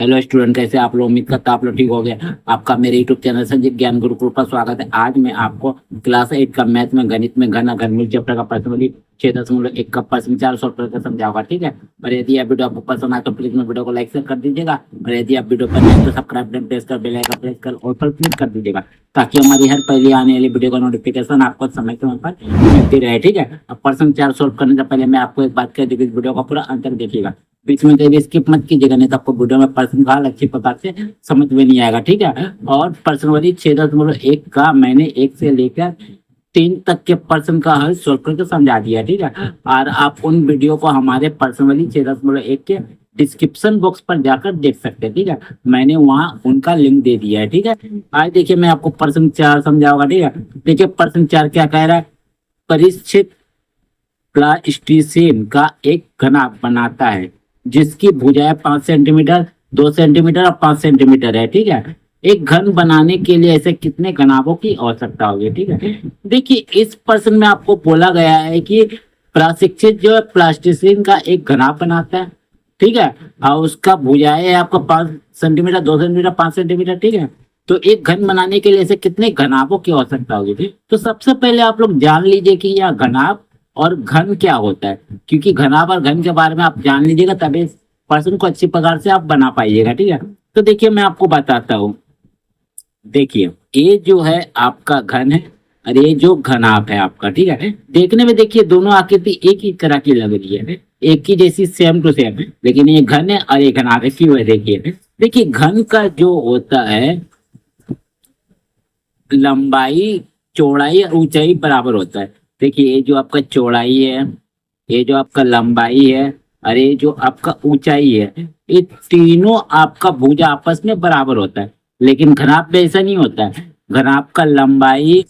Hello student, कैसे आप लोग? उम्मीद करता आप लोग ठीक हो गए। आपका मेरे यूट्यूब चैनल संजीव ज्ञान गुरुकुल पर स्वागत है। आज मैं आपको क्लास 8 का मैथ में गणित में घन अघन चैप्टर का प्रश्न 6.1 का प्रश्न 4 सॉल्व करके समझाऊंगा, ठीक है। और यदि यह वीडियो आपको पसंद आए तो प्लीज मैं वीडियो को लाइक शेयर कर दीजिएगा। और यदि आप वीडियो पर नए तो सब्सक्राइब बटन प्रेस कर बेल आइकन प्रेस कर ऑल पर क्लिक कर दीजिएगा, ताकि हमारी हर पहले आने वाली वीडियो का नोटिफिकेशन आपको समय समय पर मिलती रहे, ठीक है। अब प्रश्न 4 सॉल्व करने से पहले मैं आपको एक बात कह दूं, वीडियो का पूरा अंत तक देखिएगा, बीच में कहीं स्किप मत कीजिएगा, नहीं तो आपको वीडियो में प्रश्न का हल अच्छी प्रकार से समझ में नहीं आएगा, ठीक है। और प्रश्नवली 6.1 का मैंने 1 से लेकर 3 तक के प्रश्न का हल सोल्व करके समझा दिया, ठीक है। और आप उन वीडियो को हमारे प्रश्नवली 6.1 के डिस्क्रिप्शन बॉक्स पर जाकर देख सकते हैं, ठीक है। मैंने वहां उनका लिंक दे दिया है, ठीक है। आज देखिए मैं आपको प्रश्न 4 समझाऊंगा, ठीक है। देखिए प्रश्न 4 क्या कह रहा है। परिचित प्लास्टिसिन का एक घनाभ बनाता है जिसकी भुजाएं 5 सेंटीमीटर, 2 सेंटीमीटर और 5 सेंटीमीटर है, ठीक है। एक घन बनाने के लिए ऐसे कितने घनाभों की आवश्यकता होगी, ठीक है। देखिए इस प्रश्न में आपको बोला गया है कि प्रशिक्षित जो है प्लास्टिसिन का एक घनाभ बनाता है, ठीक है। और उसका भुजाएं है आपका 5 सेंटीमीटर, 2 सेंटीमीटर, 5 सेंटीमीटर, ठीक है। तो एक घन बनाने के लिए ऐसे कितने घनाभों की आवश्यकता होगी। तो सबसे पहले आप लोग जान लीजिए कि यह घनाभ और घन क्या होता है, क्योंकि घनाभ और घन के बारे में आप जान लीजिएगा तभी प्रश्न को अच्छी प्रकार से आप बना पाइएगा, ठीक है। तो देखिए मैं आपको बताता हूँ। देखिए ये जो है आपका घन है और ये जो घनाभ है आपका, ठीक है। देखने में देखिए दोनों आकृति एक ही तरह की लग रही है, एक ही जैसी सेम टू सेम, लेकिन ये घन है और ये घनाभ है। क्यों है देखिए। देखिए घन का जो होता है लंबाई, चौड़ाई और ऊंचाई बराबर होता है। देखिए ये जो आपका चौड़ाई है, ये जो आपका लंबाई है और ये जो आपका ऊंचाई है, ये तीनों आपका भुजा आपस में बराबर होता है। लेकिन घनाभ में ऐसा नहीं होता है। घनाभ का लंबाई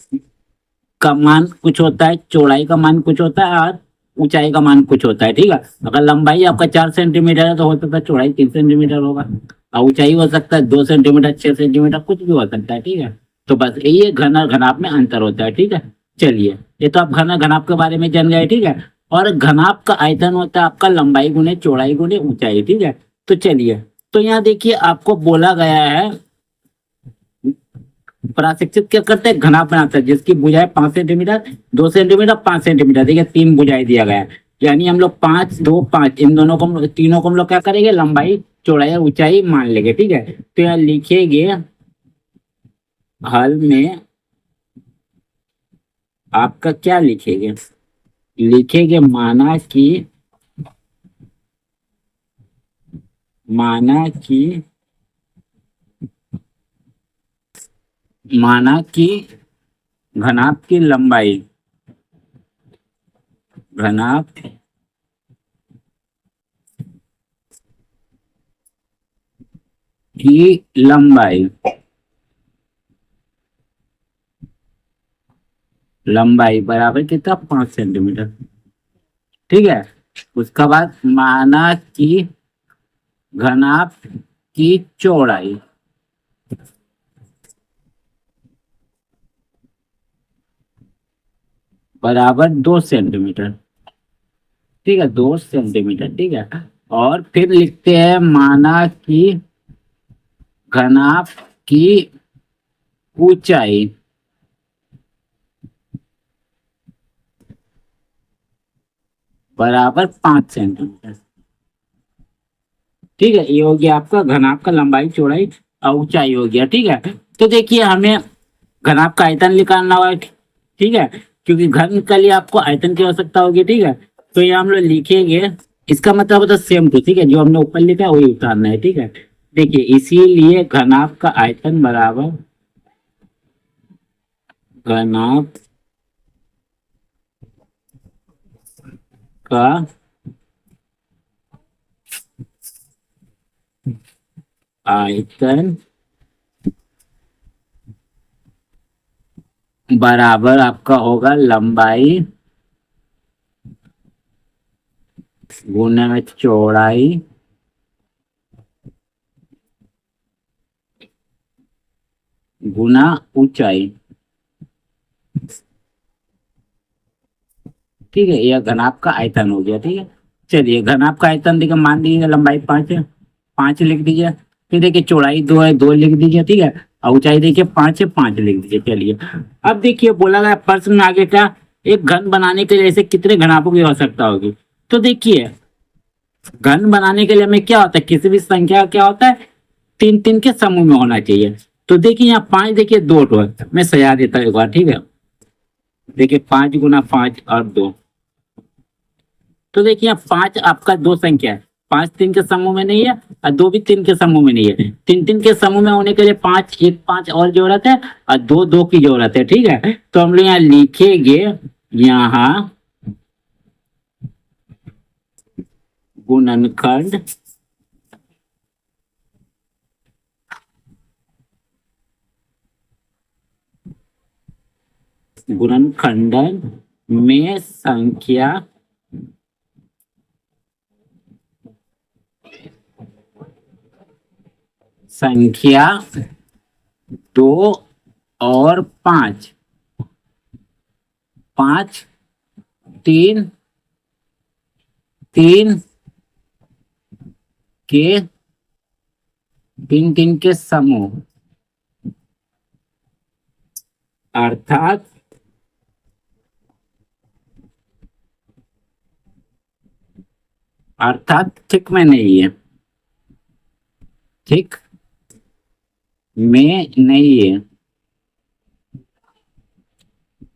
का मान कुछ होता है, चौड़ाई का मान कुछ होता है और ऊंचाई का मान कुछ होता है, ठीक है। अगर लंबाई आपका 4 सेंटीमीटर है तो हो सकता है चौड़ाई 3 सेंटीमीटर होगा, और ऊंचाई हो सकता है 2 सेंटीमीटर, 6 सेंटीमीटर, कुछ भी हो सकता है, ठीक है। तो बस यही घन और घनाभ में अंतर होता है, ठीक है। चलिए ये तो आप घन और घनाभ के बारे में जान गए, ठीक है। और घनाभ का आयतन होता है आपका लंबाई गुने चौड़ाई गुने ऊंचाई, ठीक है। तो चलिए, तो यहाँ देखिए आपको बोला गया है प्रशिक्षित क्या करते हैं, घनाभ बनाता है जिसकी भुजाएं 5 सेंटीमीटर, 2 सेंटीमीटर, 5 सेंटीमीटर, देखिए 3 भुजाएं दिया गया है। यानी हम लोग 5, 2, 5 इन दोनों को, तीनों को हम लोग क्या करेंगे, लंबाई, चौड़ाई और ऊंचाई मान लेंगे, ठीक है। तो यहाँ लिखेंगे हल में आपका क्या लिखेंगे, लिखेंगे माना कि घनाभ की लंबाई, घनाभ की लंबाई, लंबाई बराबर कितना, 5 सेंटीमीटर, ठीक है। उसका बाद माना कि घनाभ की चौड़ाई बराबर 2 सेंटीमीटर, ठीक है, 2 सेंटीमीटर, ठीक है। और फिर लिखते हैं माना कि घनाभ की ऊंचाई बराबर 5 सेंटीमीटर, ठीक है। ये हो गया आपका घनाभ का लंबाई, चौड़ाई और ऊंचाई हो गया, ठीक है। तो देखिए हमें घनाभ का आयतन निकालना होगा, ठीक है, क्योंकि घन के लिए आपको आयतन की आवश्यकता होगी, ठीक है। तो ये हम लोग लिखेंगे, इसका मतलब होता है सेम टू, ठीक है, जो हमने ऊपर लिखा है वही उतारना है, ठीक है। देखिए इसीलिए घनाभ का आयतन बराबर घनाभ का आयतन बराबर आपका होगा लंबाई गुना चौड़ाई गुना ऊंचाई, ठीक है। यह घनाभ का आयतन हो गया, ठीक है। चलिए घनाभ का आयतन देखिए, मान लीजिए लंबाई 5 है, 5 लिख दीजिए। फिर देखिए चौड़ाई 2 है, 2 लिख दीजिए, ठीक है। और ऊंचाई देखिए 5 है, 5 लिख दीजिए। चलिए अब देखिए बोला गया प्रश्न में आगे क्या, एक घन बनाने के लिए ऐसे कितने घनाभों की आवश्यकता होगी। तो देखिए घन बनाने के लिए हमें क्या होता है, किसी भी संख्या का क्या होता है, 3 3 के समूह में होना चाहिए। तो देखिए यहाँ 5 देखिए 2 ठो है, मैं सजा देता हूँ एक बार, ठीक है। देखिए 5 गुना 5 और 2, तो देखिए यहाँ 5 आपका 2 संख्या है, 5 3 के समूह में नहीं है और 2 भी 3 के समूह में नहीं है। 3 3 के समूह में होने के लिए 5 1 5 और जरूरत है और 2 2 की जरूरत है, ठीक है। तो हम लोग यहाँ लिखेंगे, यहाँ गुणनखंड गुणनखंडन में संख्या 2 और 5, 5 3 3 के 3 3 के समूह, अर्थात ठीक में नहीं है, ठीक में नहीं है,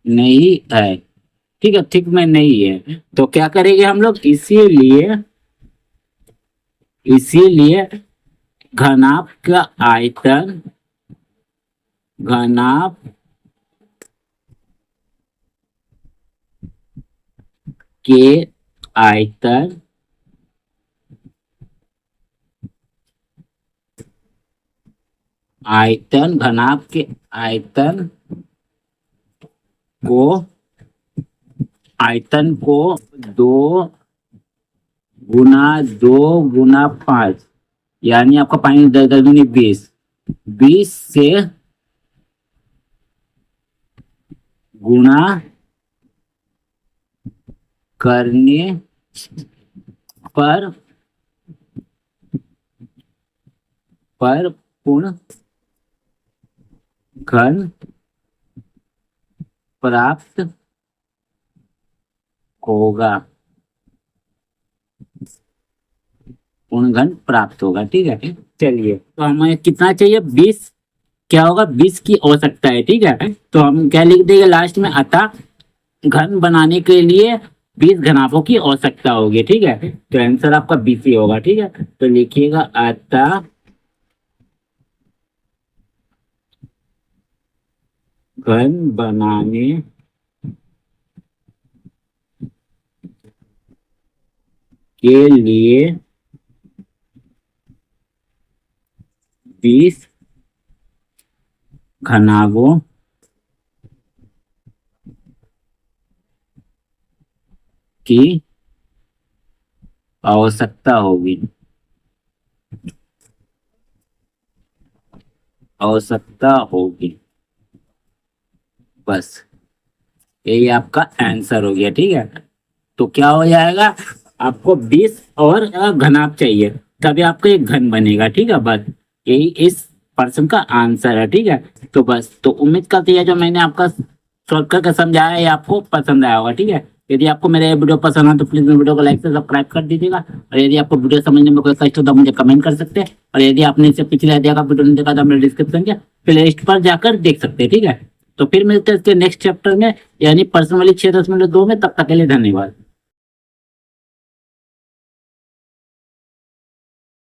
नहीं है, ठीक है, ठीक में नहीं है। तो क्या करेंगे हम लोग, इसीलिए घनाभ का आयतन, घनाभ के आयतन घनाभ के आयतन को 2 गुना 5, यानी आपका 5 10 दूनी 20 से गुणा करने पर पूर्ण घन प्राप्त होगा, पूर्ण घन प्राप्त होगा, ठीक है। चलिए तो हमें कितना चाहिए, 20, क्या होगा 20 की आवश्यकता है, ठीक है। तो हम क्या लिख देंगे लास्ट में, अतः घन बनाने के लिए 20 घनाभों की आवश्यकता होगी, ठीक है। तो आंसर आपका 20 ही होगा, ठीक है। तो लिखिएगा अतः घन बनाने के लिए 20 घनाभों की आवश्यकता होगी, बस यही आपका आंसर हो गया, ठीक है। तो क्या हो जाएगा, आपको 20 और घनाभ चाहिए, तभी आपका एक घन बनेगा, ठीक है। बस यही इस प्रश्न का आंसर है, ठीक है। तो बस, तो उम्मीद करती है जो मैंने आपका सॉल्व करके समझाया है आपको पसंद आया होगा, ठीक है। यदि आपको मेरा ये वीडियो पसंद है तो प्लीज मेरे वीडियो को लाइक से सब्सक्राइब कर दीजिएगा। और यदि आपको वीडियो समझने में कोई कष्ट हो तो मुझे कमेंट कर सकते हैं। और यदि आपने इससे पिछले अध्याय का वीडियो नहीं देखा तो मेरे डिस्क्रिप्शन के प्लेलिस्ट पर जाकर देख सकते हैं, ठीक है। तो फिर मिलते हैं इसके नेक्स्ट चैप्टर में, यानी प्रश्न वाली 6.2 में। तब तक के लिए धन्यवाद।